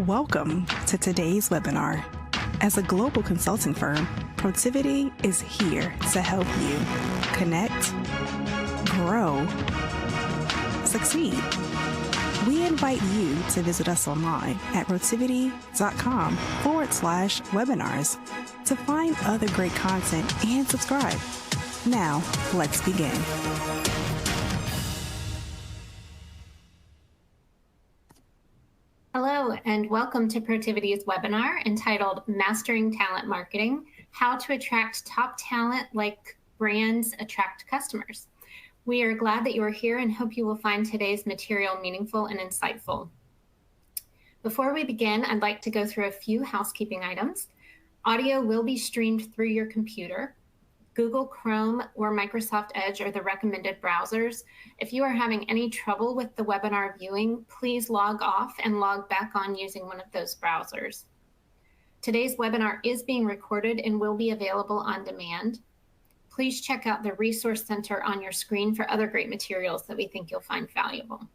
Welcome to today's webinar. As a global consulting firm, Protiviti is here to help you connect, grow, succeed. We invite you to visit us online at protiviti.com/webinars to find other great content and subscribe. Now, let's begin. Hello, and welcome to Protiviti's webinar entitled Mastering Talent Marketing, How to Attract Top Talent Like Brands Attract Customers. We are glad that you are here and hope you will find today's material meaningful and insightful. Before we begin, I'd like to go through a few housekeeping items. Audio will be streamed through your computer. Google Chrome or Microsoft Edge are the recommended browsers. If you are having any trouble with the webinar viewing, please log off and log back on using one of those browsers. Today's webinar is being recorded and will be available on demand. Please check out the Resource Center on your screen for other great materials that we think you'll find valuable.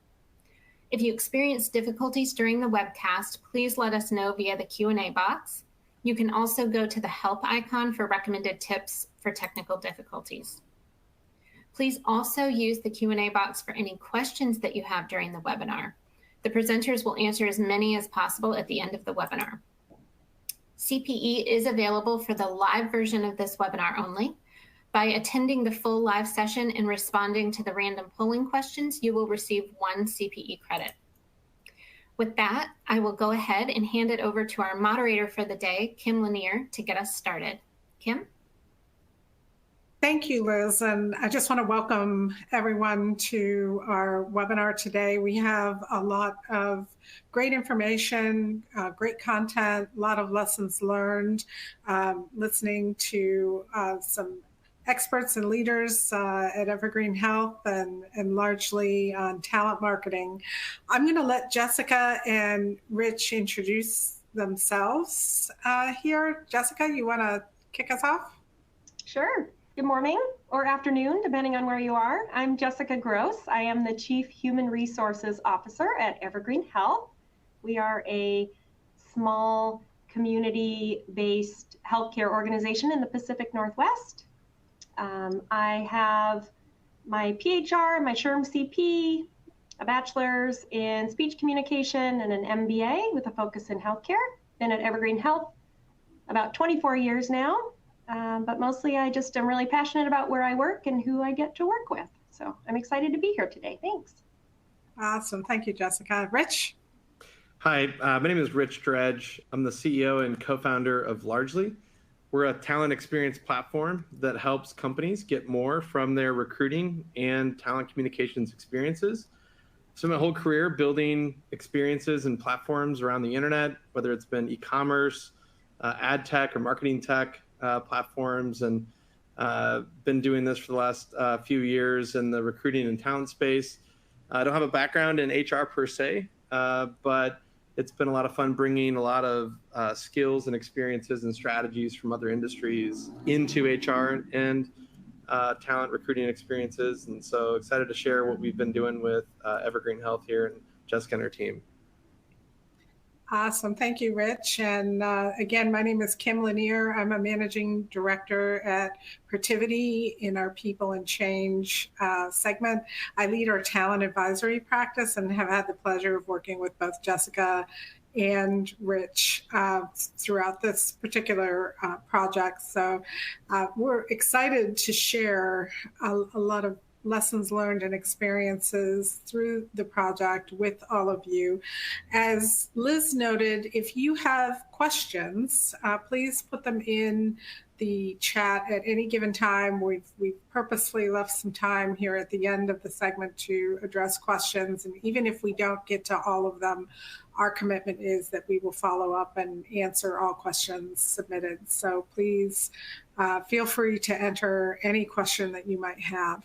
If you experience difficulties during the webcast, please let us know via the Q&A box. You can also go to the help icon for recommended tips for technical difficulties. Please also use the Q&A box for any questions that you have during the webinar. The presenters will answer as many as possible at the end of the webinar. CPE is available for the live version of this webinar only. By attending the full live session and responding to the random polling questions, you will receive 1 CPE credit. With that, I will go ahead and hand it over to our moderator for the day, Kim Lanier, to get us started. Kim? Thank you, Liz. And I just want to welcome everyone to our webinar today. We have a lot of great information, great content, a lot of lessons learned, listening to some experts and leaders at EvergreenHealth and largely on talent marketing. I'm going to let Jessica and Rich introduce themselves here. Jessica, you want to kick us off? Sure. Good morning or afternoon, depending on where you are. I'm Jessika Groce. I am the Chief Human Resources Officer at EvergreenHealth. We are a small community-based healthcare organization in the Pacific Northwest. I have my PHR, my SHRM CP, a bachelor's in speech communication, and an MBA with a focus in healthcare. Been at EvergreenHealth about 24 years now, but mostly I just am really passionate about where I work and who I get to work with. So I'm excited to be here today. Thanks. Awesome. Thank you, Jessica. Rich? Hi, my name is Rich Dredge. I'm the CEO and co-founder of Largely. We're a talent experience platform that helps companies get more from their recruiting and talent communications experiences. So my whole career building experiences and platforms around the internet, whether it's been e-commerce, ad tech or marketing tech platforms, and been doing this for the last few years in the recruiting and talent space. I don't have a background in HR per se, but it's been a lot of fun bringing a lot of skills and experiences and strategies from other industries into HR and talent recruiting experiences. And so excited to share what we've been doing with EvergreenHealth here and Jessica and her team. Awesome. Thank you, Rich. And again, my name is Kim Lanier. I'm a managing director at Protiviti in our People and Change segment. I lead our talent advisory practice and have had the pleasure of working with both Jessica and Rich throughout this particular project. So we're excited to share a lot of lessons learned and experiences through the project with all of you. As Liz noted, if you have questions, please put them in the chat at any given time. We've purposefully left some time here at the end of the segment to address questions. And even if we don't get to all of them, our commitment is that we will follow up and answer all questions submitted. So please feel free to enter any question that you might have.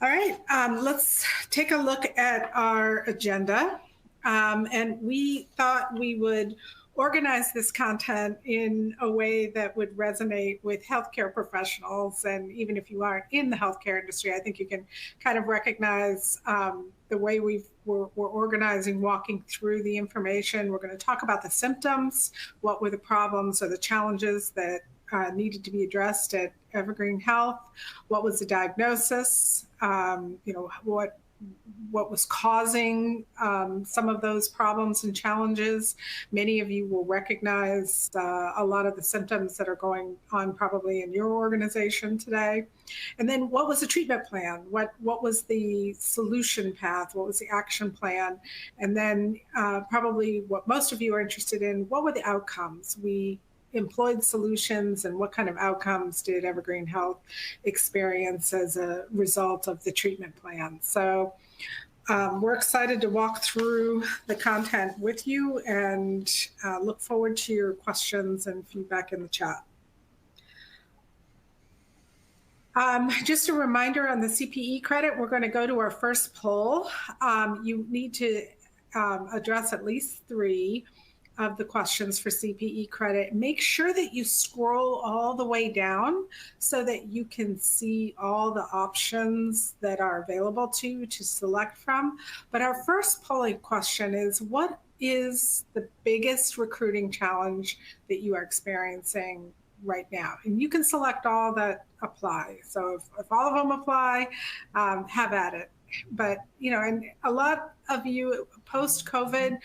All right, let's take a look at our agenda. And we thought we would organize this content in a way that would resonate with healthcare professionals. And even if you aren't in the healthcare industry, I think you can kind of recognize the way we're organizing, walking through the information. We're going to talk about the symptoms, what were the problems or the challenges that needed to be addressed at Evergreen Health, what was the diagnosis, what was causing some of those problems and challenges. Many of you will recognize a lot of the symptoms that are going on probably in your organization today. And then what was the treatment plan? What was the solution path? What was the action plan? And then probably what most of you are interested in, what were the outcomes? We employed solutions, and what kind of outcomes did Evergreen Health experience as a result of the treatment plan? So we're excited to walk through the content with you and look forward to your questions and feedback in the chat. Just a reminder on the CPE credit, we're going to go to our first poll. You need to address at least 3 of the questions for CPE credit. Make sure that you scroll all the way down so that you can see all the options that are available to you to select from. But our first polling question is, what is the biggest recruiting challenge that you are experiencing right now? And you can select all that apply. So if all of them apply, have at it. But, and a lot of you post-COVID,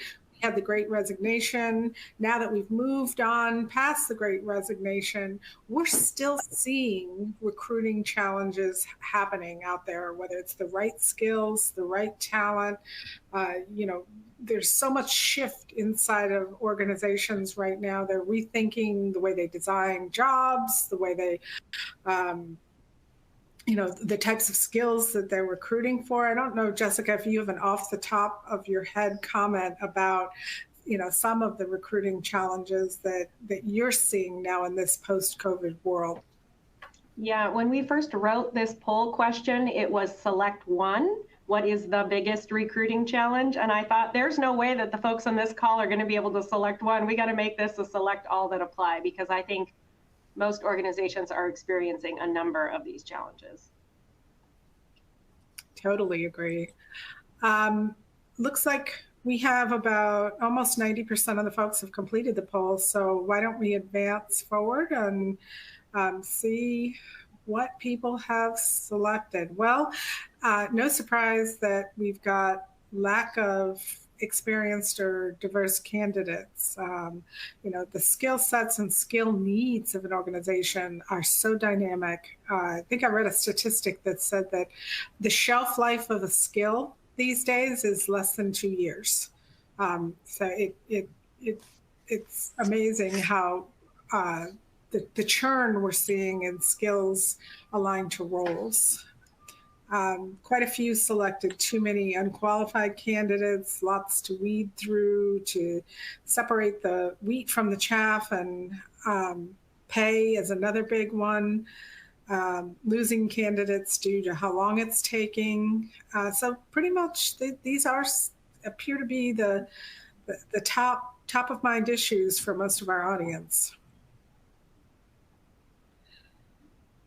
had the Great Resignation. Now that we've moved on past the Great Resignation, we're still seeing recruiting challenges happening out there, whether it's the right skills, the right talent. There's so much shift inside of organizations right now. They're rethinking the way they design jobs, the way they the types of skills that they're recruiting for. I don't know, Jessica, if you have an off the top of your head comment about, some of the recruiting challenges that you're seeing now in this post-COVID world. Yeah, when we first wrote this poll question, it was select one. What is the biggest recruiting challenge? And I thought, there's no way that the folks on this call are going to be able to select one. We got to make this a select all that apply, because I think most organizations are experiencing a number of these challenges. Totally agree. Looks like we have about almost 90% of the folks have completed the poll. So why don't we advance forward and see what people have selected? Well, no surprise that we've got lack of experienced or diverse candidates. The skill sets and skill needs of an organization are so dynamic. I think I read a statistic that said that the shelf life of a skill these days is less than 2 years. So it's amazing how the churn we're seeing in skills aligned to roles. Quite a few selected too many unqualified candidates, lots to weed through to separate the wheat from the chaff, and pay is another big one. Losing candidates due to how long it's taking. So pretty much these appear to be the top of mind issues for most of our audience.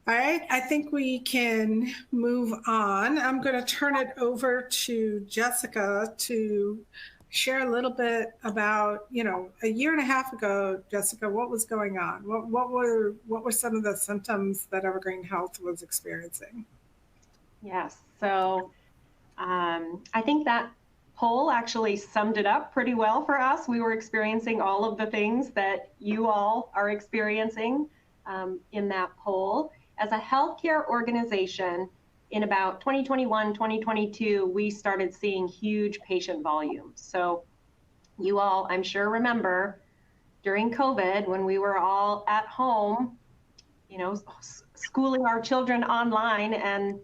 All right, I think we can move on. I'm going to turn it over to Jessika to share a little bit about, a year and a half ago, Jessika, what was going on? What were some of the symptoms that Evergreen Health was experiencing? Yes, so I think that poll actually summed it up pretty well for us. We were experiencing all of the things that you all are experiencing in that poll. As a healthcare organization, in about 2021, 2022, we started seeing huge patient volumes. So you all, I'm sure, remember during COVID when we were all at home, schooling our children online and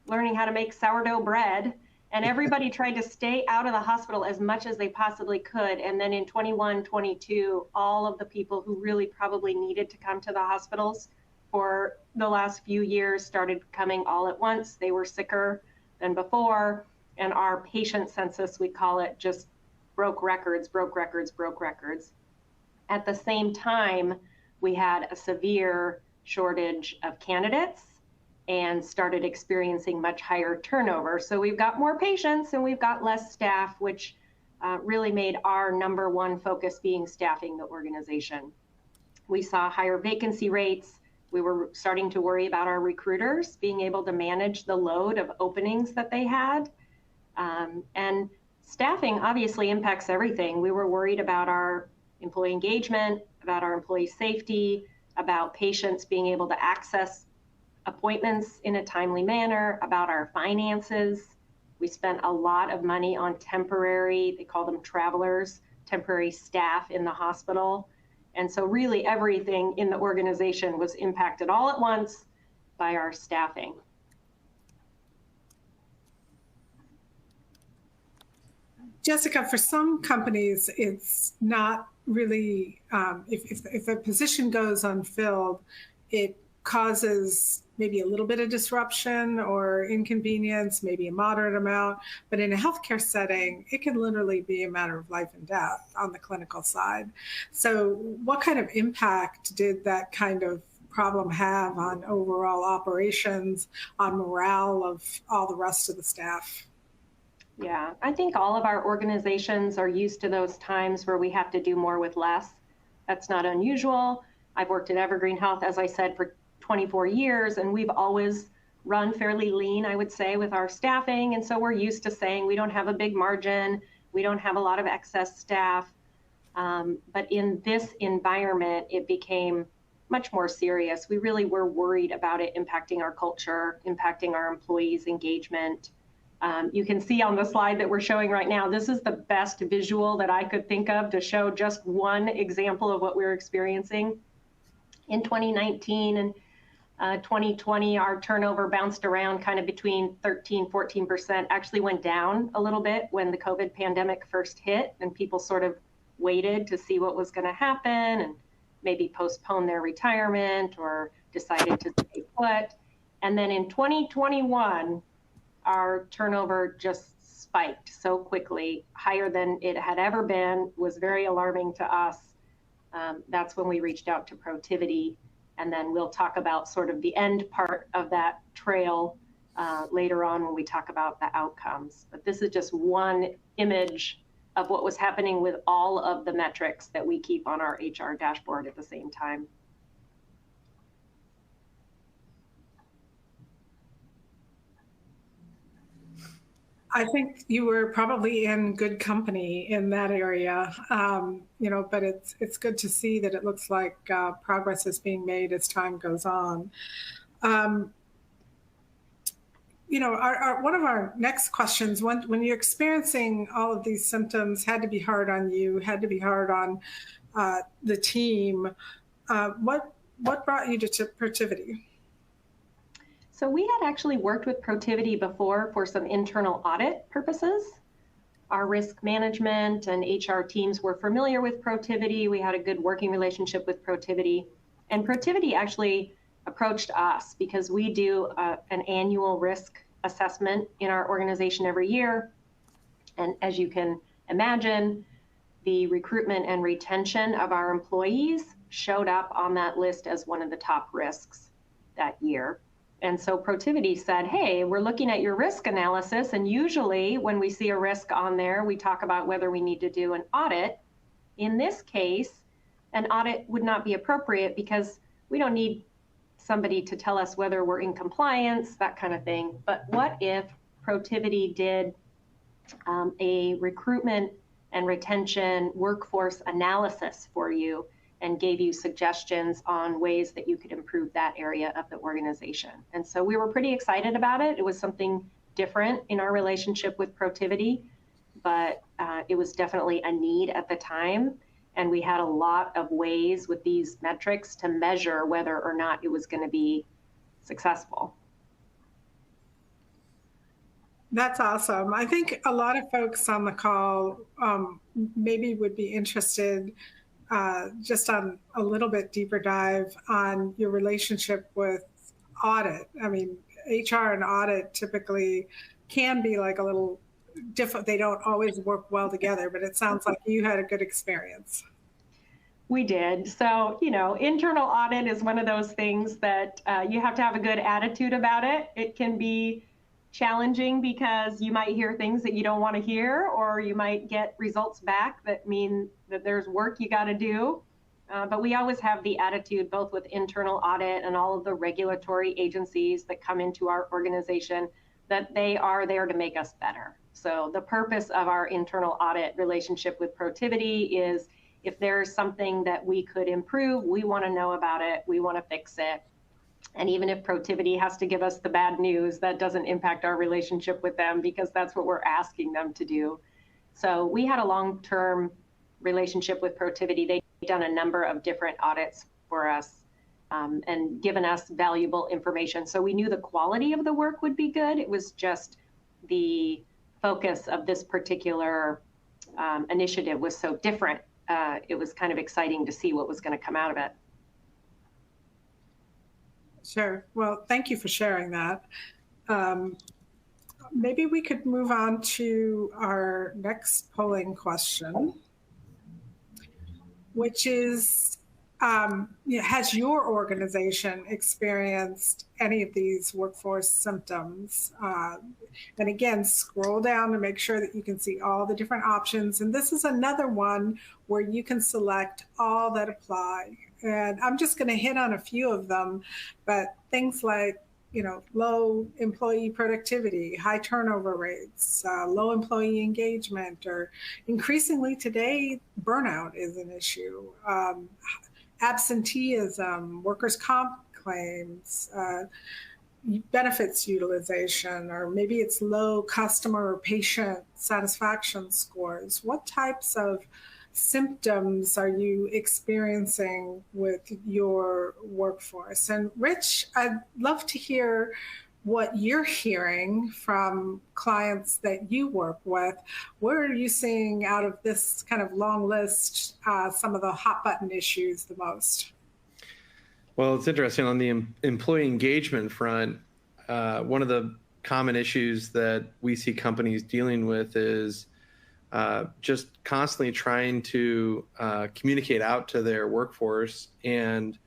learning how to make sourdough bread. And everybody tried to stay out of the hospital as much as they possibly could. And then in 21, 22, all of the people who really probably needed to come to the hospitals for the last few years started coming all at once. They were sicker than before. And our patient census, we call it, just broke records. At the same time, we had a severe shortage of candidates and started experiencing much higher turnover. So we've got more patients and we've got less staff, which really made our number one focus being staffing the organization. We saw higher vacancy rates. We were starting to worry about our recruiters being able to manage the load of openings that they had. And staffing obviously impacts everything. We were worried about our employee engagement, about our employee safety, about patients being able to access appointments in a timely manner, about our finances. We spent a lot of money on temporary, they call them travelers, temporary staff in the hospital. And so really everything in the organization was impacted all at once by our staffing. Jessica, for some companies, it's not really, if a position goes unfilled, it causes maybe a little bit of disruption or inconvenience, maybe a moderate amount. But in a healthcare setting, it can literally be a matter of life and death on the clinical side. So what kind of impact did that kind of problem have on overall operations, on morale of all the rest of the staff? Yeah, I think all of our organizations are used to those times where we have to do more with less. That's not unusual. I've worked at EvergreenHealth, as I said, for 24 years, and we've always run fairly lean, I would say, with our staffing. And so we're used to saying we don't have a big margin, we don't have a lot of excess staff. But in this environment, it became much more serious. We really were worried about it impacting our culture, impacting our employees' engagement. You can see on the slide that we're showing right now, this is the best visual that I could think of to show just one example of what we're experiencing. In 2019 and 2020, our turnover bounced around kind of between 13, 14%, actually went down a little bit when the COVID pandemic first hit and people sort of waited to see what was going to happen and maybe postpone their retirement or decided to stay put. And then in 2021, our turnover just spiked so quickly, higher than it had ever been, was very alarming to us. That's when we reached out to Protiviti, and then we'll talk about sort of the end part of that trail later on when we talk about the outcomes. But this is just one image of what was happening with all of the metrics that we keep on our HR dashboard at the same time. I think you were probably in good company in that area, but it's good to see that it looks like progress is being made as time goes on. One of our next questions, when you're experiencing all of these symptoms, had to be hard on you, had to be hard on the team. What brought you to Protiviti? So we had actually worked with Protiviti before for some internal audit purposes. Our risk management and HR teams were familiar with Protiviti. We had a good working relationship with Protiviti. And Protiviti actually approached us because we do an annual risk assessment in our organization every year. And as you can imagine, the recruitment and retention of our employees showed up on that list as one of the top risks that year. And so Protiviti said, hey, we're looking at your risk analysis. And usually when we see a risk on there, we talk about whether we need to do an audit. In this case, an audit would not be appropriate because we don't need somebody to tell us whether we're in compliance, that kind of thing. But what if Protiviti did a recruitment and retention workforce analysis for you and gave you suggestions on ways that you could improve that area of the organization? And so we were pretty excited about it. It was something different in our relationship with Protiviti, but it was definitely a need at the time. And we had a lot of ways with these metrics to measure whether or not it was going to be successful. That's awesome. I think a lot of folks on the call maybe would be interested just on a little bit deeper dive on your relationship with audit. I mean, HR and audit typically can be like a little different. They don't always work well together, but it sounds like you had a good experience. We did. So, internal audit is one of those things that you have to have a good attitude about it. It can be challenging because you might hear things that you don't want to hear, or you might get results back that mean that there's work you got to do. But we always have the attitude, both with internal audit and all of the regulatory agencies that come into our organization, that they are there to make us better. So the purpose of our internal audit relationship with Protiviti is, if there's something that we could improve, we want to know about it, we want to fix it. And even if Protiviti has to give us the bad news, that doesn't impact our relationship with them, because that's what we're asking them to do. So we had a long-term relationship with Protiviti. They've done a number of different audits for us and given us valuable information. So we knew the quality of the work would be good. It was just the focus of this particular initiative was so different. It was kind of exciting to see what was going to come out of it. Sure. Well, thank you for sharing that. Maybe we could move on to our next polling question, which is, has your organization experienced any of these workforce symptoms? And again, scroll down to make sure that you can see all the different options. And this is another one where you can select all that apply. And I'm just going to hit on a few of them, but things like, low employee productivity, high turnover rates, low employee engagement, or increasingly today, burnout is an issue. Absenteeism, workers' comp claims, benefits utilization, or maybe it's low customer or patient satisfaction scores. What types of symptoms are you experiencing with your workforce? And Rich, I'd love to hear what you're hearing from clients that you work with. Where are you seeing, out of this kind of long list, some of the hot button issues the most? Well, it's interesting on the employee engagement front. One of the common issues that we see companies dealing with is just constantly trying to communicate out to their workforce, and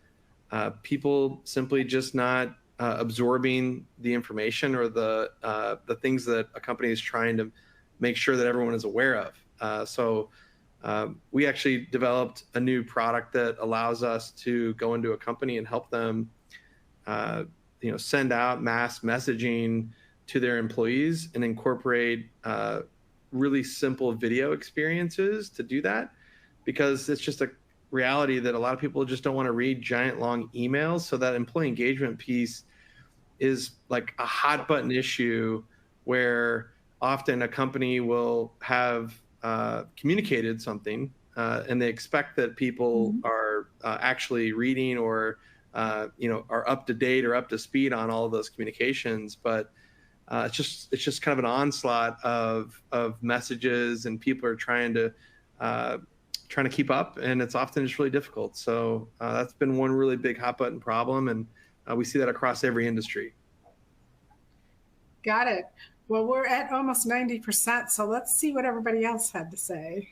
people simply just not absorbing the information or the things that a company is trying to make sure that everyone is aware of. So we actually developed a new product that allows us to go into a company and help them send out mass messaging to their employees and incorporate really simple video experiences to do that, because it's just a reality that a lot of people just don't want to read giant long emails. So that employee engagement piece is like a hot button issue, where often a company will have communicated something and they expect that people are actually reading or are up to date or up to speed on all of those communications. But it's just kind of an onslaught of messages, and people are trying to keep up, and it's often just really difficult. So that's been one really big hot button problem, and we see that across every industry. Got it. Well, we're at almost 90%, so let's see what everybody else had to say.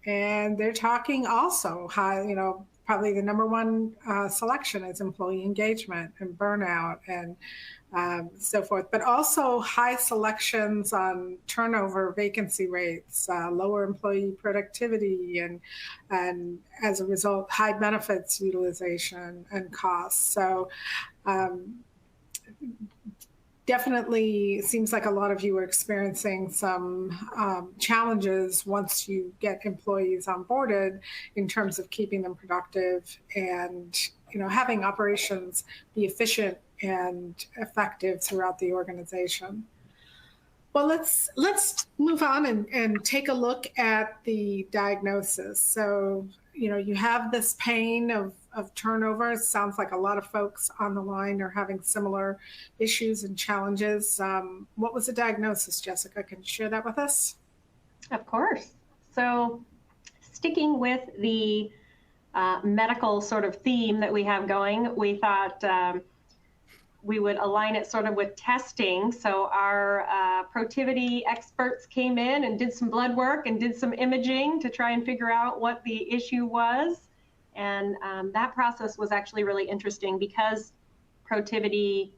And they're talking also high, probably the number one selection is employee engagement and burnout and so forth, but also high selections on turnover, vacancy rates, lower employee productivity, and as a result, high benefits utilization and costs. So definitely seems like a lot of you are experiencing some challenges once you get employees onboarded in terms of keeping them productive and having operations be efficient and effective throughout the organization. Well, let's move on and take a look at the diagnosis. So, you have this pain of turnover. It sounds like a lot of folks on the line are having similar issues and challenges. What was the diagnosis, Jessica? Can you share that with us? Of course. So, sticking with the medical sort of theme that we have going, we thought we would align it sort of with testing. So our Protiviti experts came in and did some blood work and did some imaging to try and figure out what the issue was. And that process was actually really interesting because Protiviti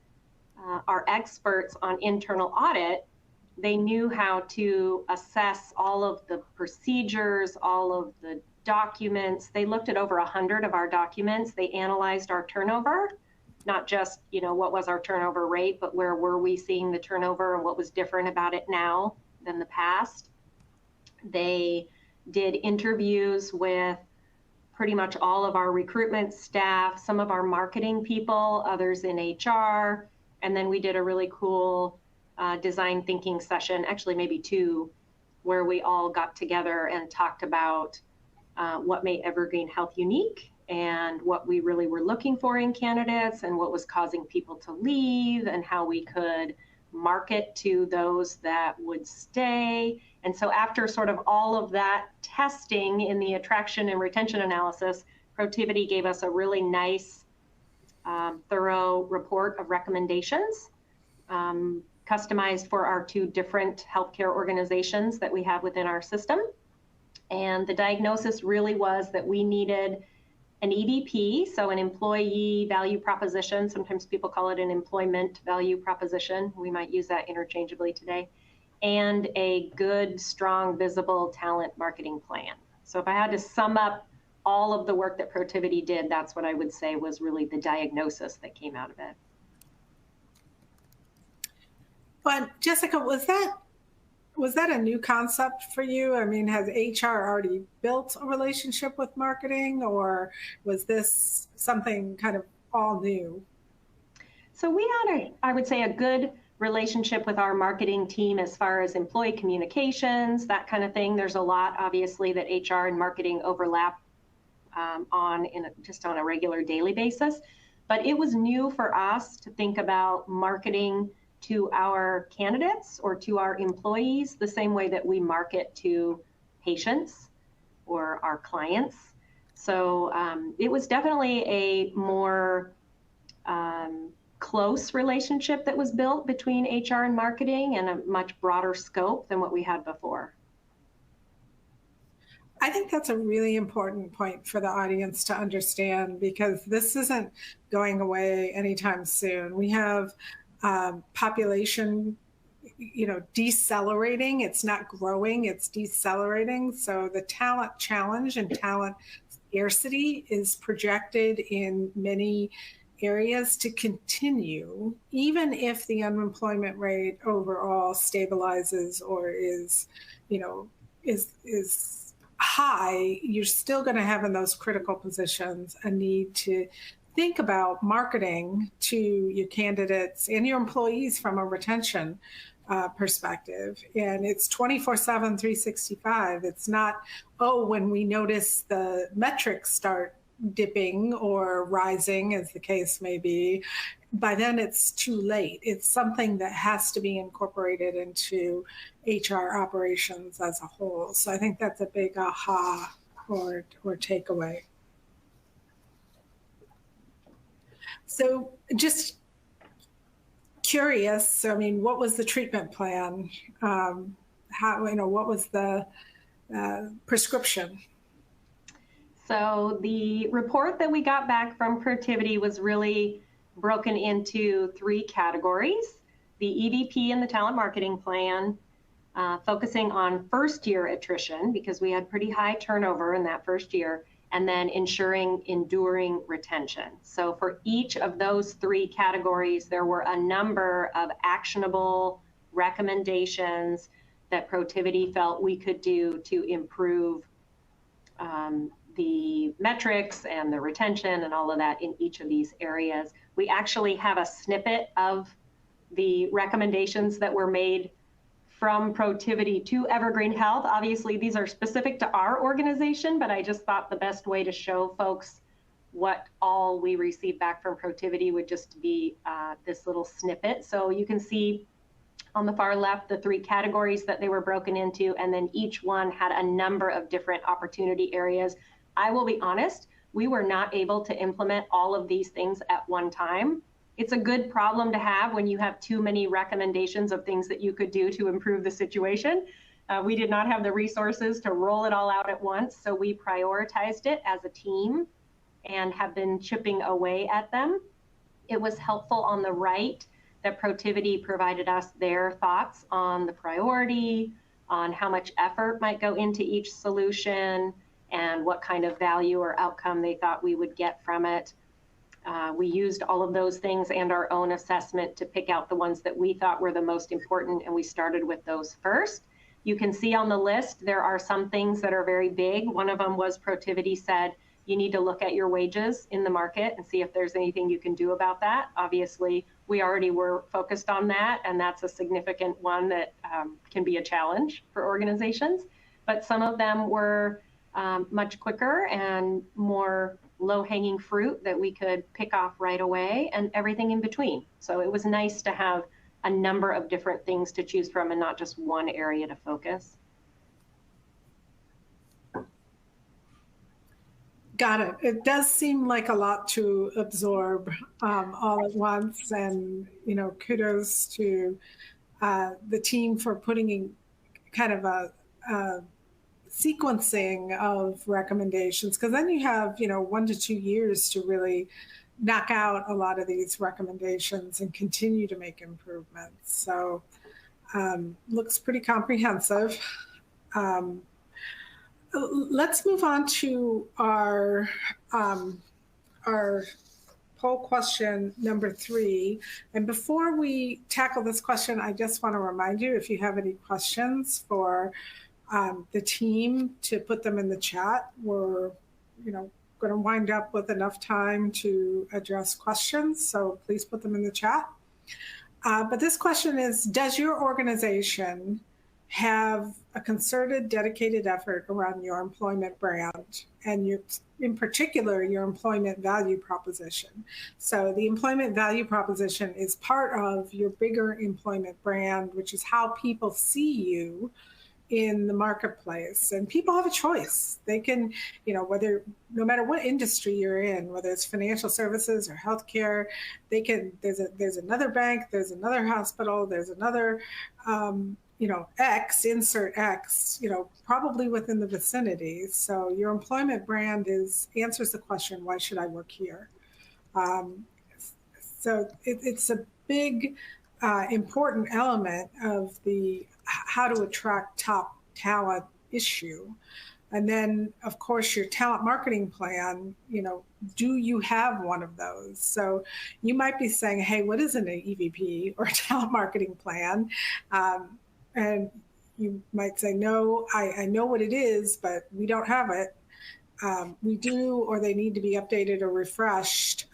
are experts on internal audit. They knew how to assess all of the procedures, all of the documents. They looked at over 100 of our documents. They analyzed our turnover, not just, what was our turnover rate, but where were we seeing the turnover and what was different about it now than the past. They did interviews with pretty much all of our recruitment staff, some of our marketing people, others in HR, and then we did a really cool design thinking session, actually maybe two, where we all got together and talked about what made EvergreenHealth unique and what we really were looking for in candidates and what was causing people to leave and how we could market to those that would stay. And so after sort of all of that testing in the attraction and retention analysis, Protiviti gave us a really nice, thorough report of recommendations, customized for our two different healthcare organizations that we have within our system. And the diagnosis really was that we needed an EVP, so an employee value proposition. Sometimes people call it an employment value proposition. We might use that interchangeably today. And a good, strong, visible talent marketing plan. So if I had to sum up all of the work that Protiviti did, that's what I would say was really the diagnosis that came out of it. But Jessica, was that a new concept for you? I mean, has HR already built a relationship with marketing, or was this something kind of all new? So we had I would say, a good relationship with our marketing team as far as employee communications, that kind of thing. There's a lot, obviously, that HR and marketing overlap just on a regular daily basis. But it was new for us to think about marketing to our candidates or to our employees the same way that we market to patients or our clients. So it was definitely a more close relationship that was built between HR and marketing, and a much broader scope than what we had before. I think that's a really important point for the audience to understand, because this isn't going away anytime soon. We have population, decelerating. It's not growing, it's decelerating. So the talent challenge and talent scarcity is projected in many areas to continue, even if the unemployment rate overall stabilizes or is high. You're still going to have in those critical positions a need to think about marketing to your candidates and your employees from a retention perspective. And it's 24/7, 365. It's not, when we notice the metrics start dipping or rising, as the case may be, by then it's too late. It's something that has to be incorporated into HR operations as a whole. So I think that's a big aha or takeaway. So just curious, what was the treatment plan? What was the prescription? So the report that we got back from Protiviti was really broken into three categories: the EVP and the talent marketing plan, focusing on first year attrition because we had pretty high turnover in that first year, and then ensuring enduring retention. So for each of those three categories, there were a number of actionable recommendations that Protiviti felt we could do to improve the metrics and the retention and all of that in each of these areas. We actually have a snippet of the recommendations that were made from Protiviti to EvergreenHealth. Obviously, these are specific to our organization, but I just thought the best way to show folks what all we received back from Protiviti would just be this little snippet. So you can see on the far left the three categories that they were broken into, and then each one had a number of different opportunity areas. I will be honest, we were not able to implement all of these things at one time it's a good problem to have when you have too many recommendations of things that you could do to improve the situation. We did not have the resources to roll it all out at once, so we prioritized it as a team and have been chipping away at them. It was helpful on the right that Protiviti provided us their thoughts on the priority, on how much effort might go into each solution, and what kind of value or outcome they thought we would get from it. We used all of those things and our own assessment to pick out the ones that we thought were the most important, and we started with those first. You can see on the list, there are some things that are very big. One of them was Protiviti said, you need to look at your wages in the market and see if there's anything you can do about that. Obviously, we already were focused on that, and that's a significant one that can be a challenge for organizations. But some of them were much quicker and more low-hanging fruit that we could pick off right away, and everything in between. So it was nice to have a number of different things to choose from and not just one area to focus. Got it. It does seem like a lot to absorb all at once, and kudos to the team for putting in kind of a sequencing of recommendations, because then you have 1 to 2 years to really knock out a lot of these recommendations and continue to make improvements. So looks pretty comprehensive. Let's move on to our poll question number 3. And before we tackle this question, I just want to remind you, if you have any questions for the team, to put them in the chat. We're going to wind up with enough time to address questions, so please put them in the chat. But this question is, does your organization have a concerted, dedicated effort around your employment brand and in particular, your employment value proposition? So the employment value proposition is part of your bigger employment brand, which is how people see you in the marketplace. And people have a choice. They can, no matter what industry you're in, whether it's financial services or healthcare, there's another bank, there's another hospital, there's another, X, insert X, probably within the vicinity. So your employment brand answers the question, why should I work here? So it's a big, important element of the how to attract top talent issue. And then, of course, your talent marketing plan, do you have one of those? So you might be saying, hey, what is an EVP or a talent marketing plan? And you might say, no, I know what it is, but we don't have it. We do, or they need to be updated or refreshed.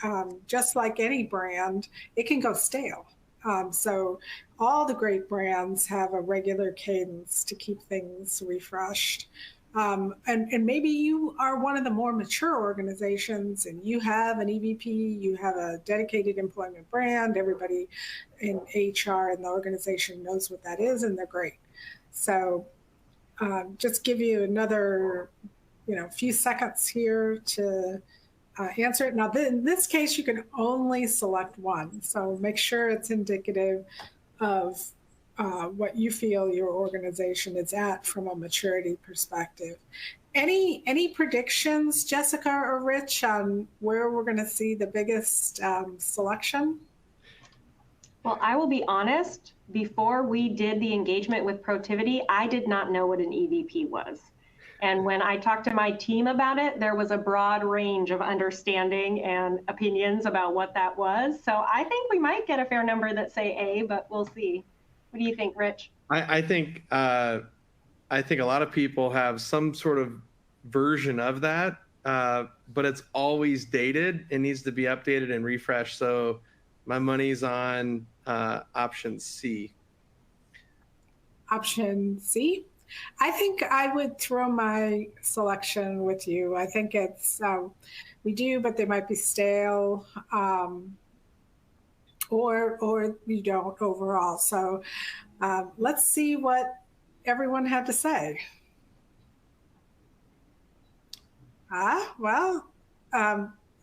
Just like any brand, it can go stale. So all the great brands have a regular cadence to keep things refreshed. And maybe you are one of the more mature organizations and you have an EVP, you have a dedicated employment brand, everybody in HR in the organization knows what that is, and they're great. So just give you another few seconds here to answer it. Now, in this case, you can only select one. So make sure it's indicative of what you feel your organization is at from a maturity perspective. Any predictions, Jessica or Rich, on where we're going to see the biggest selection? Well, I will be honest, before we did the engagement with Protiviti, I did not know what an EVP was. And when I talked to my team about it, there was a broad range of understanding and opinions about what that was. So I think we might get a fair number that say A, but we'll see. What do you think, Rich? I think a lot of people have some sort of version of that, but it's always dated. It needs to be updated and refreshed. So my money's on option C. Option C? I think I would throw my selection with you. I think it's, we do, but they might be stale, or you don't overall. So let's see what everyone had to say.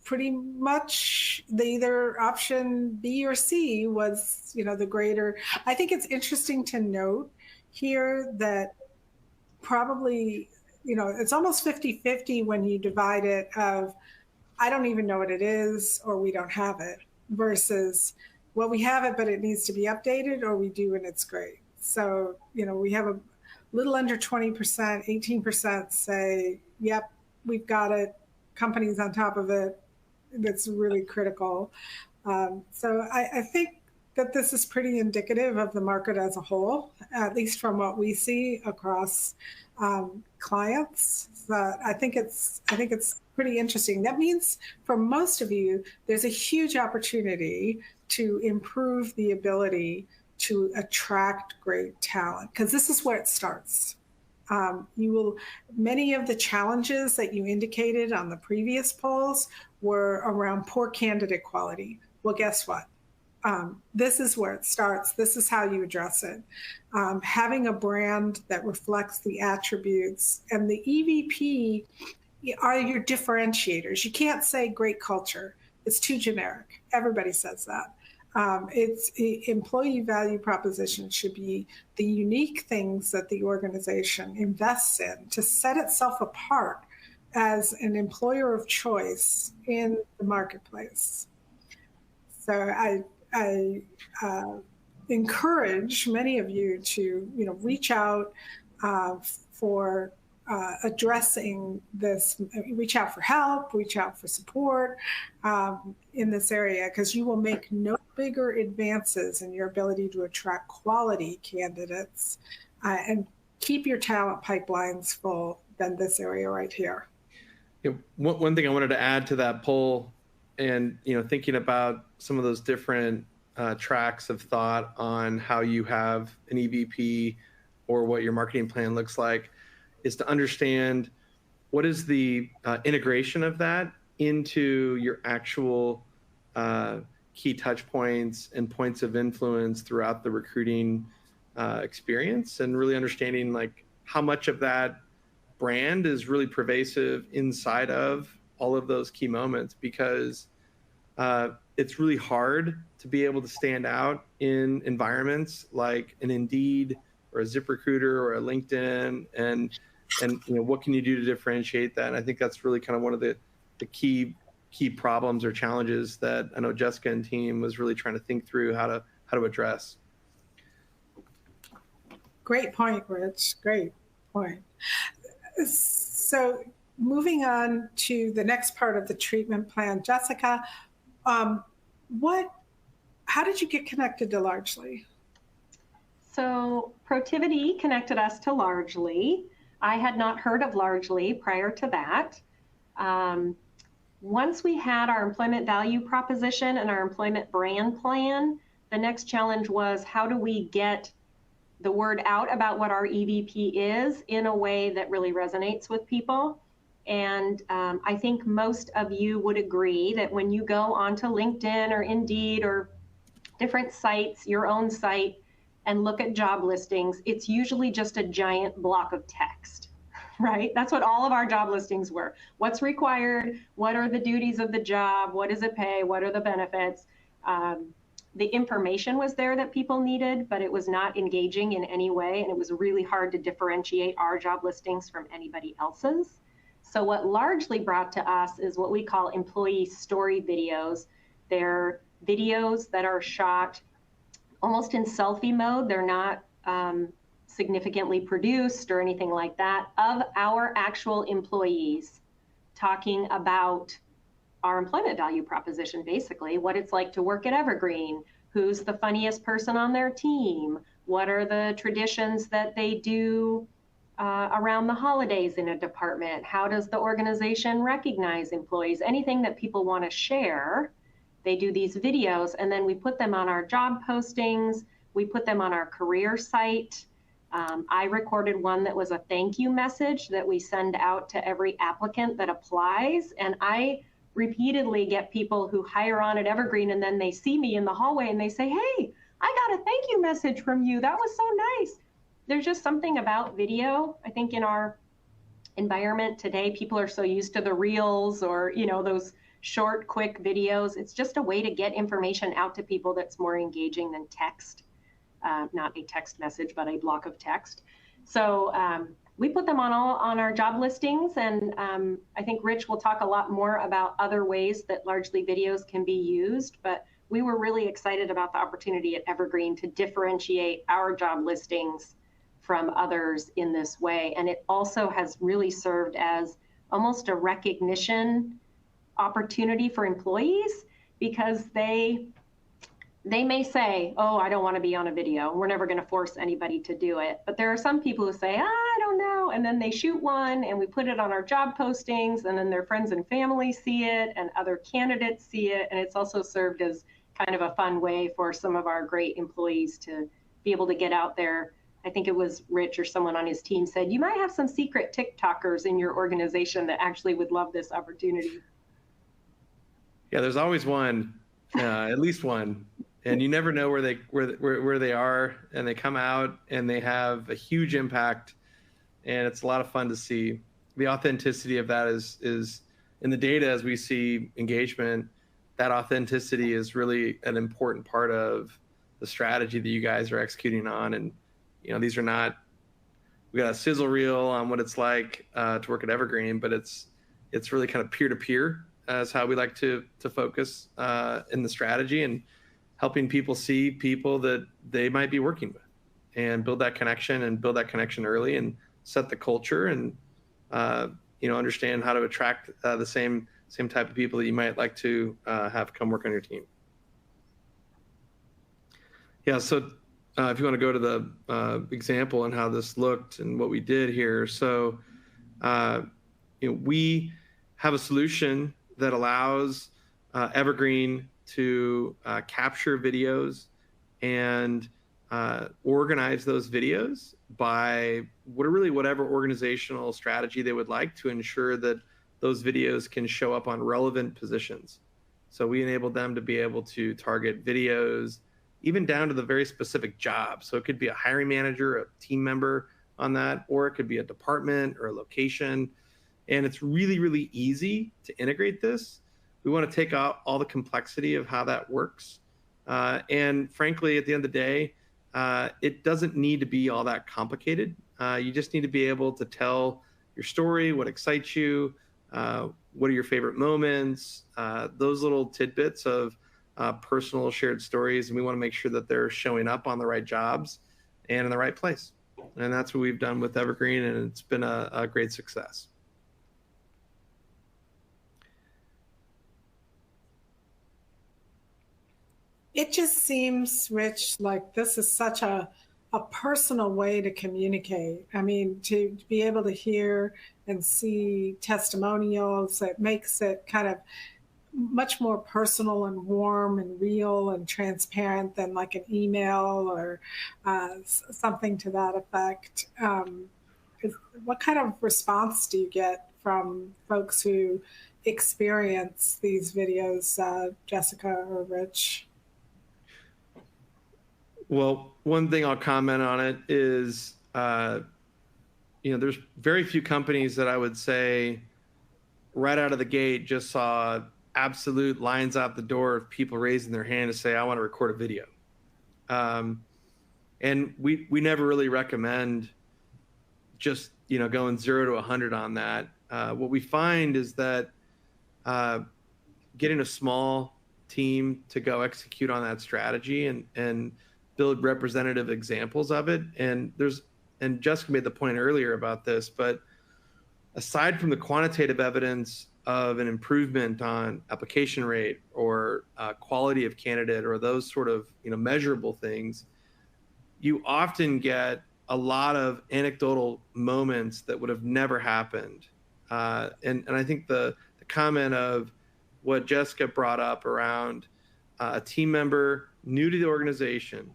pretty much the either option B or C was, the greater. I think it's interesting to note here that probably, it's almost 50-50 when you divide it of, I don't even know what it is, or we don't have it, versus, well, we have it, but it needs to be updated, or we do and it's great. So, we have a little under 20%, 18% say, yep, we've got it, companies on top of it. That's really critical. So I think that this is pretty indicative of the market as a whole, at least from what we see across clients. So I think it's pretty interesting. That means for most of you, there's a huge opportunity to improve the ability to attract great talent, because this is where it starts. Many of the challenges that you indicated on the previous polls were around poor candidate quality. Well, guess what? This is where it starts. This is how you address it. Having a brand that reflects the attributes, and the EVP are your differentiators. You can't say great culture. It's too generic. Everybody says that. Employee value proposition should be the unique things that the organization invests in to set itself apart as an employer of choice in the marketplace. So I encourage many of you to reach out for addressing this, reach out for help, reach out for support in this area, because you will make no bigger advances in your ability to attract quality candidates and keep your talent pipelines full than this area right here. One thing I wanted to add to that poll, and thinking about some of those different tracks of thought on how you have an EVP or what your marketing plan looks like, is to understand what is the integration of that into your actual key touch points and points of influence throughout the recruiting experience, and really understanding like how much of that brand is really pervasive inside of all of those key moments, because it's really hard to be able to stand out in environments like an Indeed or a ZipRecruiter or a LinkedIn, and what can you do to differentiate that? And I think that's really kind of one of the key problems or challenges that I know Jessica and team was really trying to think through how to address. Great point, Rich. Great point. So moving on to the next part of the treatment plan, Jessica, how did you get connected to Largely? So Protiviti connected us to Largely. I had not heard of Largely prior to that. Once we had our employment value proposition and our employment brand plan, the next challenge was, how do we get the word out about what our EVP is in a way that really resonates with people? And I think most of you would agree that when you go onto LinkedIn or Indeed or different sites, your own site, and look at job listings, it's usually just a giant block of text, right? That's what all of our job listings were. What's required? What are the duties of the job? What does it pay? What are the benefits? The information was there that people needed, but it was not engaging in any way, and it was really hard to differentiate our job listings from anybody else's. So what Largely brought to us is what we call employee story videos. They're videos that are shot almost in selfie mode. They're not significantly produced or anything like that, of our actual employees talking about our employment value proposition, basically, what it's like to work at Evergreen, who's the funniest person on their team, what are the traditions that they do around the holidays in a department, how does the organization recognize employees, anything that people want to share. They do these videos, and then we put them on our job postings, we put them on our career site. I recorded one that was a thank you message that we send out to every applicant that applies, and I repeatedly get people who hire on at Evergreen, and then they see me in the hallway and they say, hey, I got a thank you message from you. That was so nice. There's just something about video. I think in our environment today, people are so used to the reels or, those short, quick videos. It's just a way to get information out to people that's more engaging than text, not a text message, but a block of text. So we put them on our job listings, and I think Rich will talk a lot more about other ways that largely videos can be used, but we were really excited about the opportunity at Evergreen to differentiate our job listings from others in this way. And it also has really served as almost a recognition opportunity for employees, because they may say, oh, I don't want to be on a video. We're never going to force anybody to do it. But there are some people who say, I don't know. And then they shoot one and we put it on our job postings, and then their friends and family see it and other candidates see it. And it's also served as kind of a fun way for some of our great employees to be able to get out there. I think it was Rich or someone on his team said, you might have some secret TikTokers in your organization that actually would love this opportunity. Yeah, there's always one, at least one. And you never know where they are, and they come out and they have a huge impact, and it's a lot of fun to see. The authenticity of that is in the data. As we see engagement, that authenticity is really an important part of the strategy that you guys are executing on. And these are not, we got a sizzle reel on what it's like to work at Evergreen, but it's really kind of peer-to-peer as how we like to focus in the strategy, and helping people see people that they might be working with, and build that connection early, and set the culture, and understand how to attract the same type of people that you might like to have come work on your team. Yeah, so if you want to go to the example and how this looked and what we did here. So we have a solution that allows Evergreen to capture videos and organize those videos by whatever organizational strategy they would like, to ensure that those videos can show up on relevant positions. So we enable them to be able to target videos even down to the very specific job. So it could be a hiring manager, a team member on that, or it could be a department or a location. And it's really, really easy to integrate this. We want to take out all the complexity of how that works. And frankly, at the end of the day, it doesn't need to be all that complicated. You just need to be able to tell your story, what excites you, what are your favorite moments, those little tidbits of personal shared stories. And we want to make sure that they're showing up on the right jobs and in the right place. And that's what we've done with Evergreen, and it's been a great success. It just seems, Rich, like this is such a personal way to communicate. I mean, to be able to hear and see testimonials, it makes it kind of much more personal and warm and real and transparent than like an email or something to that effect. What kind of response do you get from folks who experience these videos, Jessica or Rich? Well, one thing I'll comment on it is, there's very few companies that I would say right out of the gate just saw absolute lines out the door of people raising their hand to say, I want to record a video. And we never really recommend just, going 0 to 100 on that. What we find is that getting a small team to go execute on that strategy and build representative examples of it. And Jessica made the point earlier about this, but aside from the quantitative evidence of an improvement on application rate or quality of candidate or those sort of measurable things, you often get a lot of anecdotal moments that would have never happened. And I think the comment of what Jessica brought up around a team member new to the organization,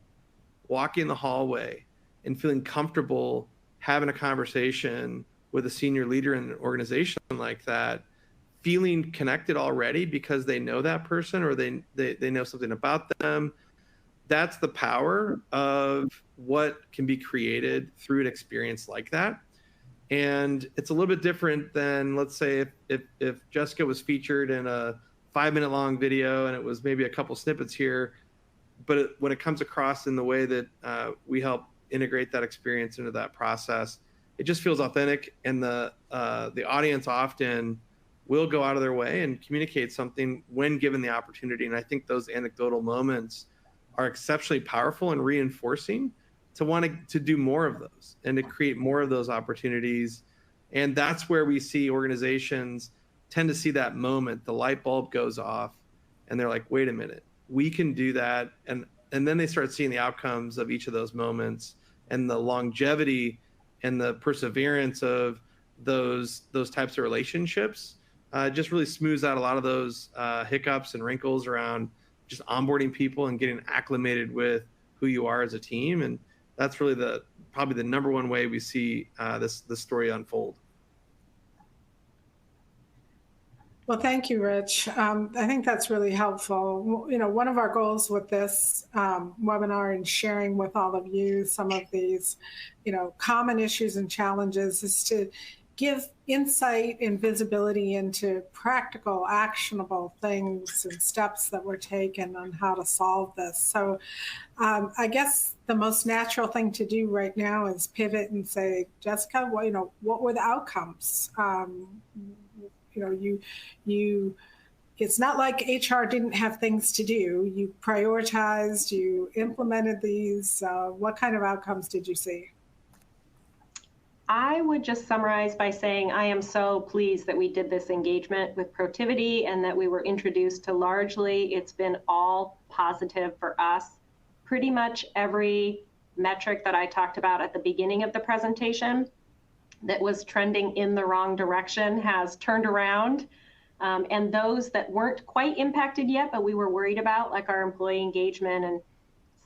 walking the hallway and feeling comfortable having a conversation with a senior leader in an organization like that, feeling connected already because they know that person or they know something about them. That's the power of what can be created through an experience like that. And it's a little bit different than, let's say, if Jessica was featured in a 5-minute long video and it was maybe a couple snippets here, but when it comes across in the way that we help integrate that experience into that process, it just feels authentic, and the audience often will go out of their way and communicate something when given the opportunity. And I think those anecdotal moments are exceptionally powerful and reinforcing to want to do more of those and to create more of those opportunities. And that's where we see organizations tend to see that moment, the light bulb goes off, and they're like, wait a minute, we can do that. And then they start seeing the outcomes of each of those moments, and the longevity and the perseverance of those types of relationships just really smooths out a lot of those hiccups and wrinkles around just onboarding people and getting acclimated with who you are as a team. And that's really probably the number one way we see this story unfold. Well, thank you, Rich. I think that's really helpful. You know, one of our goals with this webinar and sharing with all of you some of these, you know, common issues and challenges is to give insight and visibility into practical, actionable things and steps that were taken on how to solve this. So I guess the most natural thing to do right now is pivot and say, Jessika, well, you know, what were the outcomes? You know, you it's not like HR didn't have things to do. You prioritized, you implemented these. What kind of outcomes did you see? I would just summarize by saying I am so pleased that we did this engagement with Protiviti and that we were introduced to Largely. It's been all positive for us. Pretty much every metric that I talked about at the beginning of the presentation that was trending in the wrong direction has turned around. And those that weren't quite impacted yet, but we were worried about, like our employee engagement and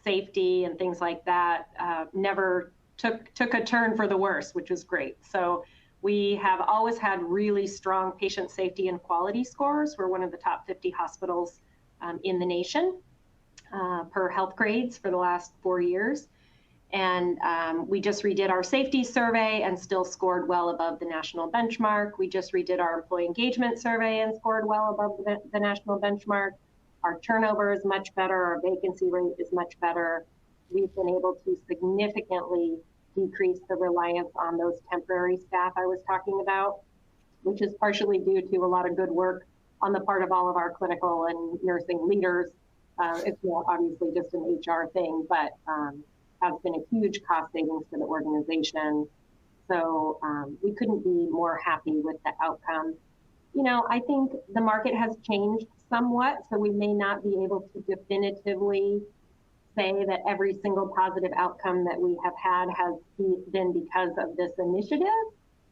safety and things like that, never took a turn for the worse, which was great. So we have always had really strong patient safety and quality scores. We're one of the top 50 hospitals in the nation per health grades for the last 4 years. And we just redid our safety survey and still scored well above the national benchmark. We just redid our employee engagement survey and scored well above the national benchmark. Our turnover is much better. Our vacancy rate is much better. We've been able to significantly decrease the reliance on those temporary staff I was talking about, which is partially due to a lot of good work on the part of all of our clinical and nursing leaders. It's not obviously just an HR thing, but has been a huge cost savings for the organization. So we couldn't be more happy with the outcome. You know, I think the market has changed somewhat, so we may not be able to definitively say that every single positive outcome that we have had has been because of this initiative,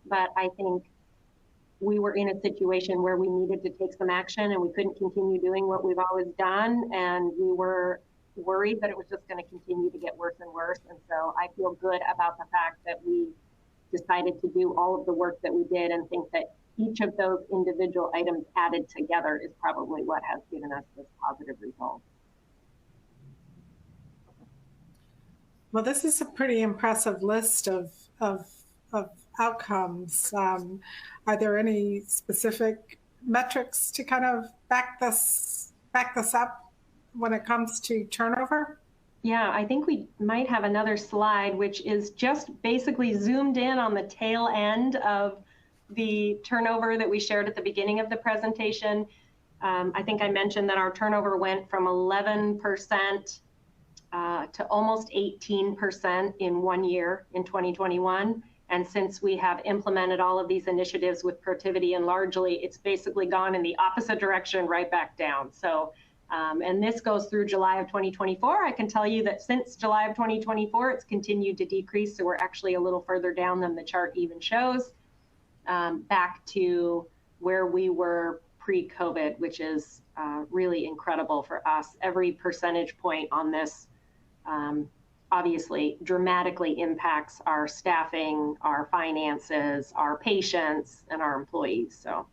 but I think we were in a situation where we needed to take some action and we couldn't continue doing what we've always done, and we were worried that it was just going to continue to get worse and worse. And so I feel good about the fact that we decided to do all of the work that we did, and think that each of those individual items added together is probably what has given us this positive result. Well, this is a pretty impressive list of outcomes. Are there any specific metrics to kind of back this up when it comes to turnover? Yeah, I think we might have another slide, which is just basically zoomed in on the tail end of the turnover that we shared at the beginning of the presentation. I think I mentioned that our turnover went from 11% to almost 18% in 1 year in 2021. And since we have implemented all of these initiatives with Protiviti and Largely, it's basically gone in the opposite direction, right back down. So, and this goes through July of 2024. I can tell you that since July of 2024, it's continued to decrease. So we're actually a little further down than the chart even shows, back to where we were pre-COVID, which is really incredible for us. Every percentage point on this obviously dramatically impacts our staffing, our finances, our patients, and our employees. So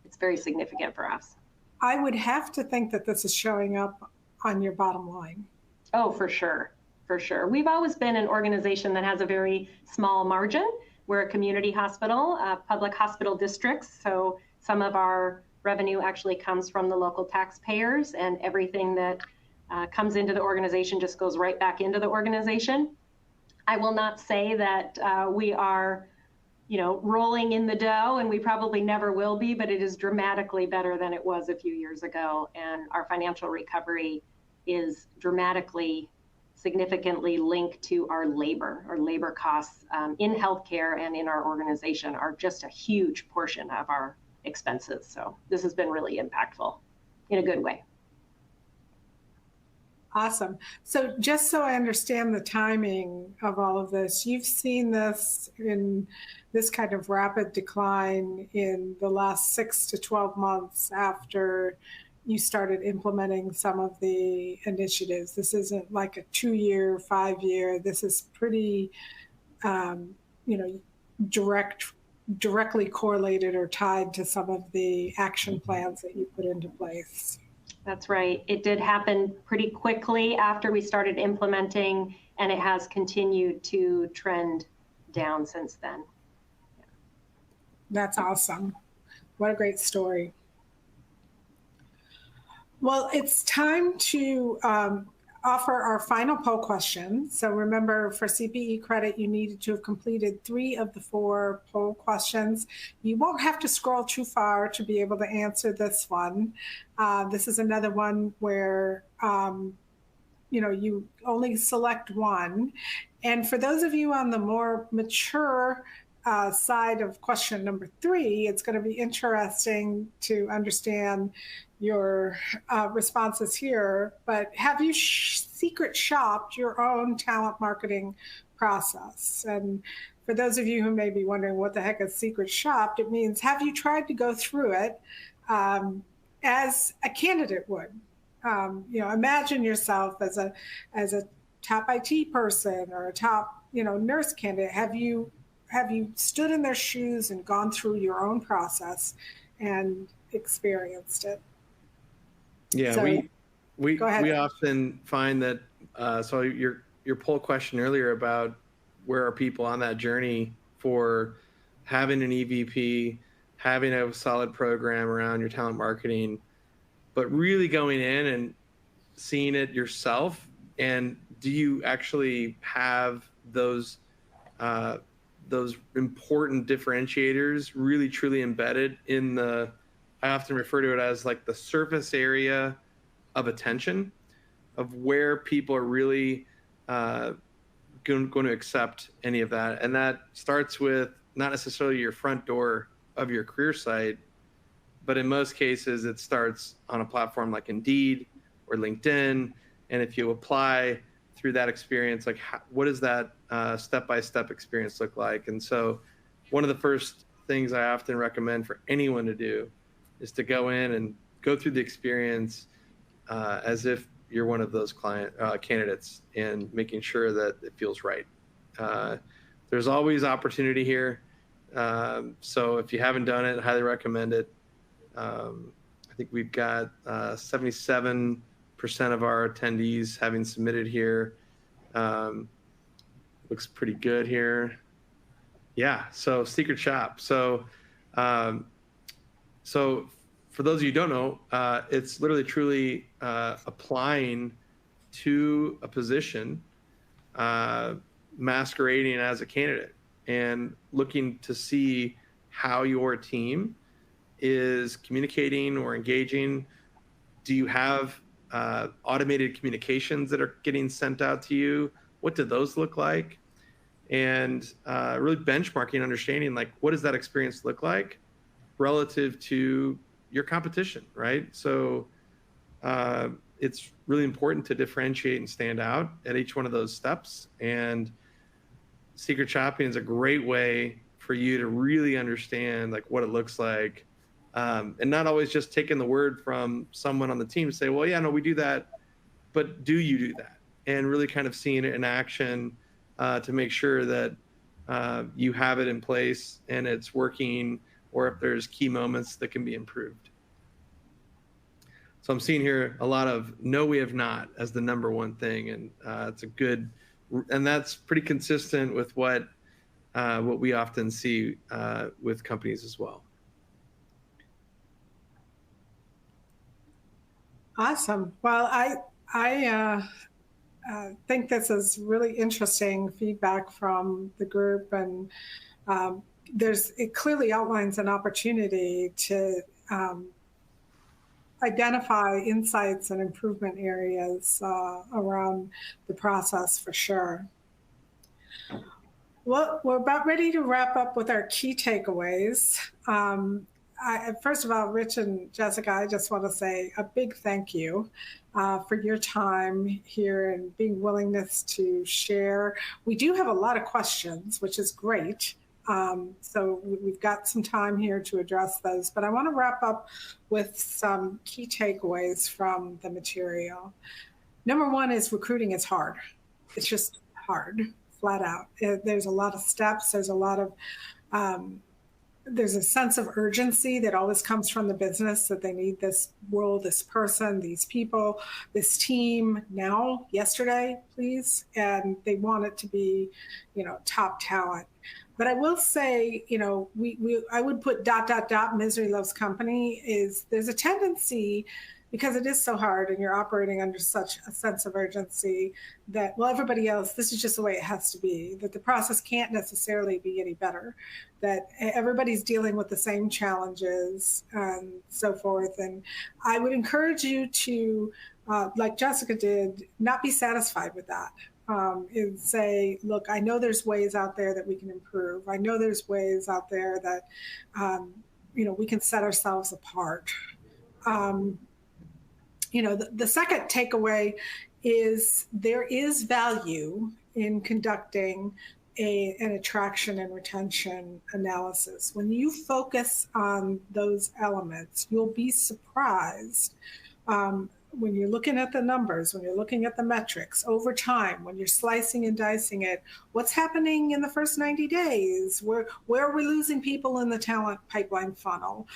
it's very significant for us. I would have to think that this is showing up on your bottom line. Oh, for sure. For sure. We've always been an organization that has a very small margin. We're a community hospital, public hospital districts. So some of our revenue actually comes from the local taxpayers, and everything that comes into the organization just goes right back into the organization. I will not say that we are, rolling in the dough, and we probably never will be, but it is dramatically better than it was a few years ago. And our financial recovery is dramatically, significantly linked to our labor. Our labor costs in healthcare and in our organization are just a huge portion of our expenses. So this has been really impactful in a good way. Awesome. So just so I understand the timing of all of this, you've seen this in this kind of rapid decline in the last 6 to 12 months after you started implementing some of the initiatives. This isn't like a 2-year, 5-year. This is pretty, directly correlated or tied to some of the action plans that you put into place. That's right. It did happen pretty quickly after we started implementing, and it has continued to trend down since then. That's awesome. What a great story. Well, it's time to offer our final poll question. So remember, for CPE credit, you needed to have completed 3 of the 4 poll questions. You won't have to scroll too far to be able to answer this one. This is another one where you only select one. And for those of you on the more mature side of question number 3, it's going to be interesting to understand your responses here, but have you secret shopped your own talent marketing process? And for those of you who may be wondering what the heck is secret shopped, it means, have you tried to go through it as a candidate would? Imagine yourself as a top IT person or a top nurse candidate. Have you stood in their shoes and gone through your own process and experienced it? Yeah, so, we often find that. So your poll question earlier about where are people on that journey for having an EVP, having a solid program around your talent marketing, but really going in and seeing it yourself. And do you actually have those important differentiators really truly embedded in the, I often refer to it as like the surface area of attention of where people are really going to accept any of that. And that starts with not necessarily your front door of your career site, but in most cases, it starts on a platform like Indeed or LinkedIn. And if you apply through that experience, like what does that step-by-step experience look like? And so one of the first things I often recommend for anyone to do is to go in and go through the experience as if you're one of those candidates, and making sure that it feels right. There's always opportunity here. So if you haven't done it, I highly recommend it. I think we've got 77% of our attendees having submitted here. Looks pretty good here. Yeah, so secret shop. So for those of you who don't know, it's literally truly applying to a position, masquerading as a candidate, and looking to see how your team is communicating or engaging. Do you have automated communications that are getting sent out to you? What do those look like? And really benchmarking, understanding like, what does that experience look like relative to your competition, right? So it's really important to differentiate and stand out at each one of those steps. And secret shopping is a great way for you to really understand like what it looks like. And not always just taking the word from someone on the team to say, well, yeah, no, we do that, but do you do that? And really kind of seeing it in action to make sure that you have it in place and it's working, or if there's key moments that can be improved. So I'm seeing here a lot of no, we have not as the number one thing. And it's a good, and that's pretty consistent with what we often see with companies as well. Awesome. Well, I think this is really interesting feedback from the group, and it clearly outlines an opportunity to identify insights and improvement areas around the process for sure. Well, we're about ready to wrap up with our key takeaways. First of all, Rich and Jessica, I just want to say a big thank you for your time here and being willingness to share. We do have a lot of questions, which is great. So we've got some time here to address those, but I want to wrap up with some key takeaways from the material. Number one is recruiting is hard. It's just hard, flat out. There's a lot of steps. There's a lot of, there's a sense of urgency that always comes from the business that they need this role, this person, these people, this team now, yesterday, please. And they want it to be, top talent. But I will say, I would put ... misery loves company is there's a tendency, because it is so hard and you're operating under such a sense of urgency that, well, everybody else, this is just the way it has to be, that the process can't necessarily be any better, that everybody's dealing with the same challenges and so forth. And I would encourage you to, like Jessica did, not be satisfied with that. And say, look, I know there's ways out there that we can improve. I know there's ways out there that, we can set ourselves apart. The second takeaway is there is value in conducting an attraction and retention analysis. When you focus on those elements, you'll be surprised when you're looking at the numbers, when you're looking at the metrics over time, when you're slicing and dicing it, what's happening in the first 90 days? Where are we losing people in the talent pipeline funnel?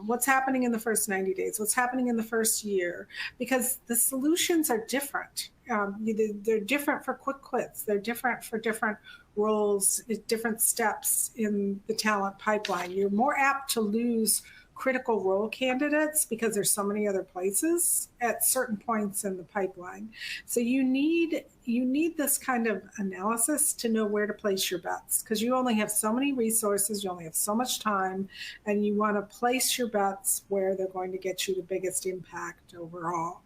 What's happening in the first 90 days? What's happening in the first year? Because the solutions are different. They're different for quick quits. They're different for different roles, different steps in the talent pipeline. You're more apt to lose critical role candidates because there's so many other places at certain points in the pipeline. So you need this kind of analysis to know where to place your bets, because you only have so many resources, you only have so much time, and you want to place your bets where they're going to get you the biggest impact overall.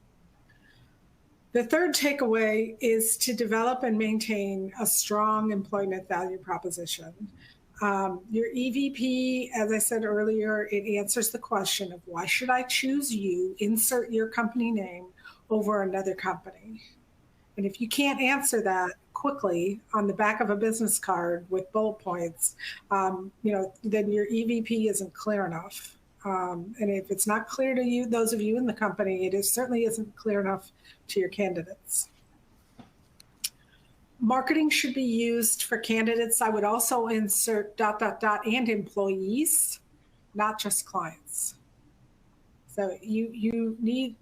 The third takeaway is to develop and maintain a strong employment value proposition. Your EVP, as I said earlier, it answers the question of why should I choose you, insert your company name, over another company? And if you can't answer that quickly on the back of a business card with bullet points, then your EVP isn't clear enough. And if it's not clear to you, those of you in the company, it certainly isn't clear enough to your candidates. Marketing should be used for candidates. I would also insert ... and employees, not just clients. So you need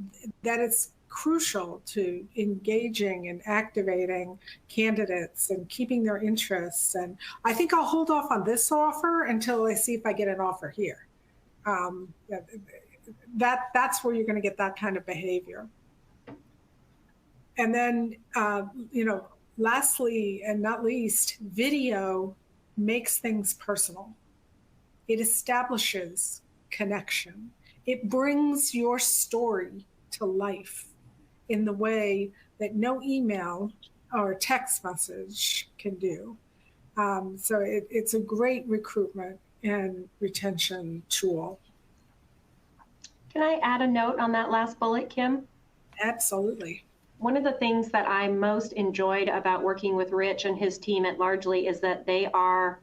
that. It's crucial to engaging and activating candidates and keeping their interests. And I think I'll hold off on this offer until I see if I get an offer here. That's where you're going to get that kind of behavior. And then, lastly and not least, video makes things personal. It establishes connection. It brings your story to life in the way that no email or text message can do. So it's a great recruitment and retention tool. Can I add a note on that last bullet, Kim? Absolutely. One of the things that I most enjoyed about working with Rich and his team at Largely is that they are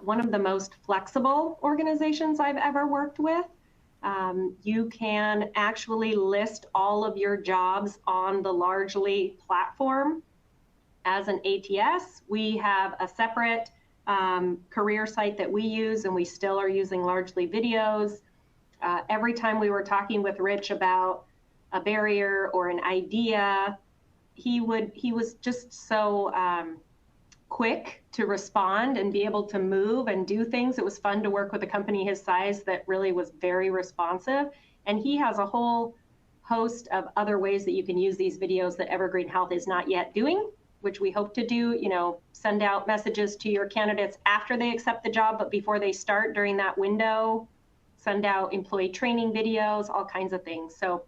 one of the most flexible organizations I've ever worked with. You can actually list all of your jobs on the Largely platform as an ATS. We have a separate career site that we use, and we still are using Largely videos. Every time we were talking with Rich about a barrier or an idea, he was just so quick to respond and be able to move and do things. It was fun to work with a company his size that really was very responsive. And he has a whole host of other ways that you can use these videos that Evergreen Health is not yet doing, which we hope to do, send out messages to your candidates after they accept the job, but before they start during that window, send out employee training videos, all kinds of things. So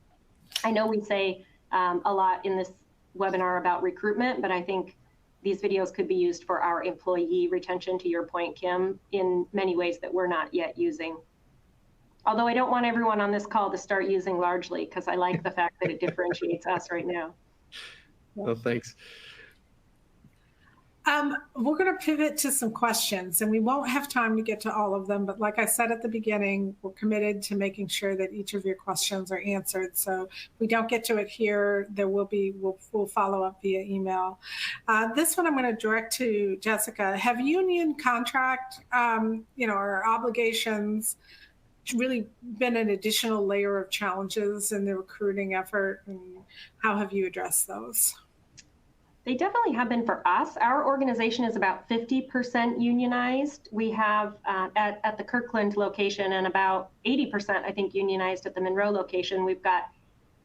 I know we say a lot in this webinar about recruitment, but I think these videos could be used for our employee retention, to your point, Kim, in many ways that we're not yet using. Although I don't want everyone on this call to start using Largely, because I like the fact that it differentiates us right now. Well, thanks. We're going to pivot to some questions, and we won't have time to get to all of them. But like I said at the beginning, we're committed to making sure that each of your questions are answered. So if we don't get to it here, we'll follow up via email. This one I'm going to direct to Jessika. Have union contract, or obligations really been an additional layer of challenges in the recruiting effort, and how have you addressed those? They definitely have been for us. Our organization is about 50% unionized. We have at the Kirkland location, and about 80%, I think, unionized at the Monroe location. We've got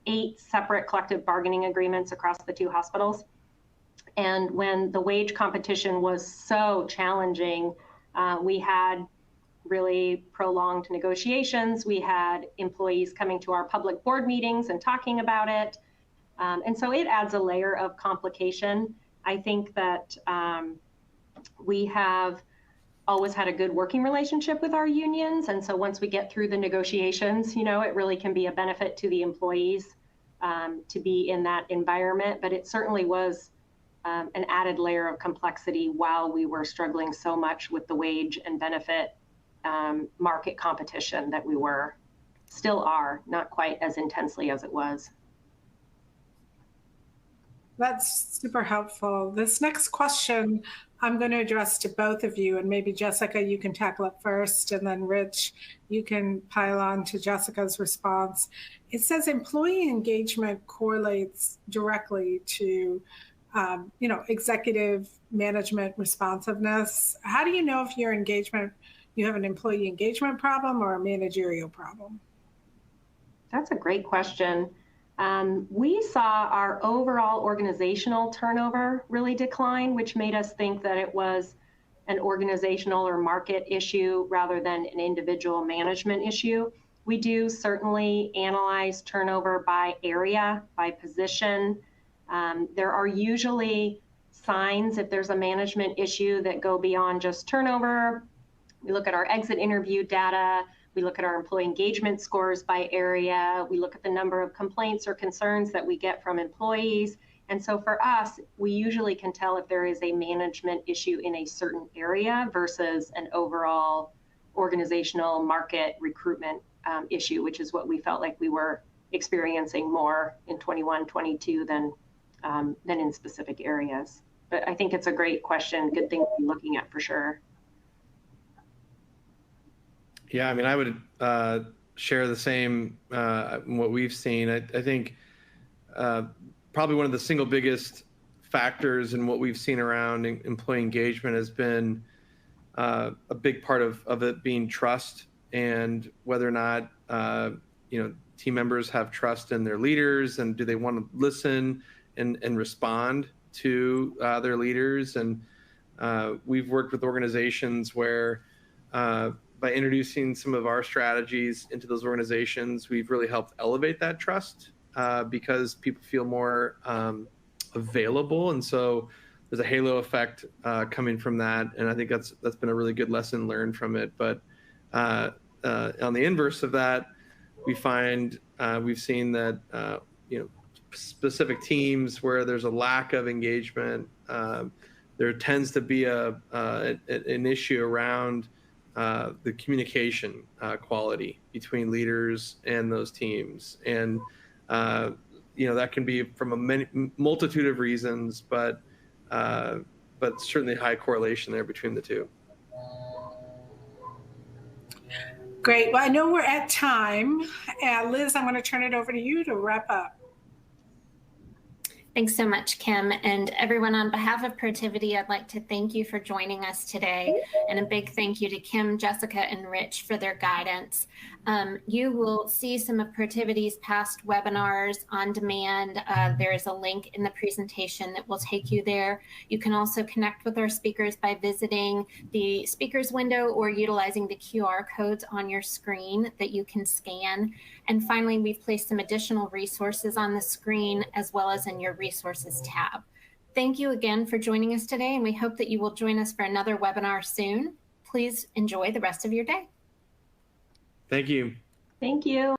8 separate collective bargaining agreements across the 2 hospitals. And when the wage competition was so challenging, we had really prolonged negotiations. We had employees coming to our public board meetings and talking about it. And so it adds a layer of complication. I think that we have always had a good working relationship with our unions. And so once we get through the negotiations, it really can be a benefit to the employees to be in that environment. But it certainly was an added layer of complexity while we were struggling so much with the wage and benefit market competition that we still are, not quite as intensely as it was. That's super helpful. This next question I'm going to address to both of you, and maybe Jessika, you can tackle it first, and then Rich, you can pile on to Jessica's response. It says employee engagement correlates directly to, executive management responsiveness. How do you know if you have an employee engagement problem or a managerial problem? That's a great question. We saw our overall organizational turnover really decline, which made us think that it was an organizational or market issue rather than an individual management issue. We do certainly analyze turnover by area, by position. There are usually signs if there's a management issue that go beyond just turnover. We look at our exit interview data. We look at our employee engagement scores by area. We look at the number of complaints or concerns that we get from employees. And so for us, we usually can tell if there is a management issue in a certain area versus an overall organizational market recruitment issue, which is what we felt like we were experiencing more in 21, 22 than in specific areas. But I think it's a great question, good thing to be looking at for sure. Yeah, I mean, I would share the same what we've seen. I think probably one of the single biggest factors in what we've seen around employee engagement has been a big part of it being trust, and whether or not team members have trust in their leaders, and do they want to listen and respond to their leaders. And we've worked with organizations where by introducing some of our strategies into those organizations, we've really helped elevate that trust because people feel more available. And so there's a halo effect coming from that. And I think that's been a really good lesson learned from it. But on the inverse of that, we've seen that, specific teams where there's a lack of engagement, there tends to be an issue around the communication quality between leaders and those teams. And, that can be from a multitude of reasons, but certainly high correlation there between the two. Great. Well, I know we're at time. Liz, I'm going to turn it over to you to wrap up. Thanks so much, Kim. And everyone, on behalf of Protiviti, I'd like to thank you for joining us today. And a big thank you to Kim, Jessika, and Rich for their guidance. You will see some of Protiviti's past webinars on demand. There is a link in the presentation that will take you there. You can also connect with our speakers by visiting the speakers window or utilizing the QR codes on your screen that you can scan. And finally, we've placed some additional resources on the screen as well as in your resources tab. Thank you again for joining us today, and we hope that you will join us for another webinar soon. Please enjoy the rest of your day. Thank you. Thank you.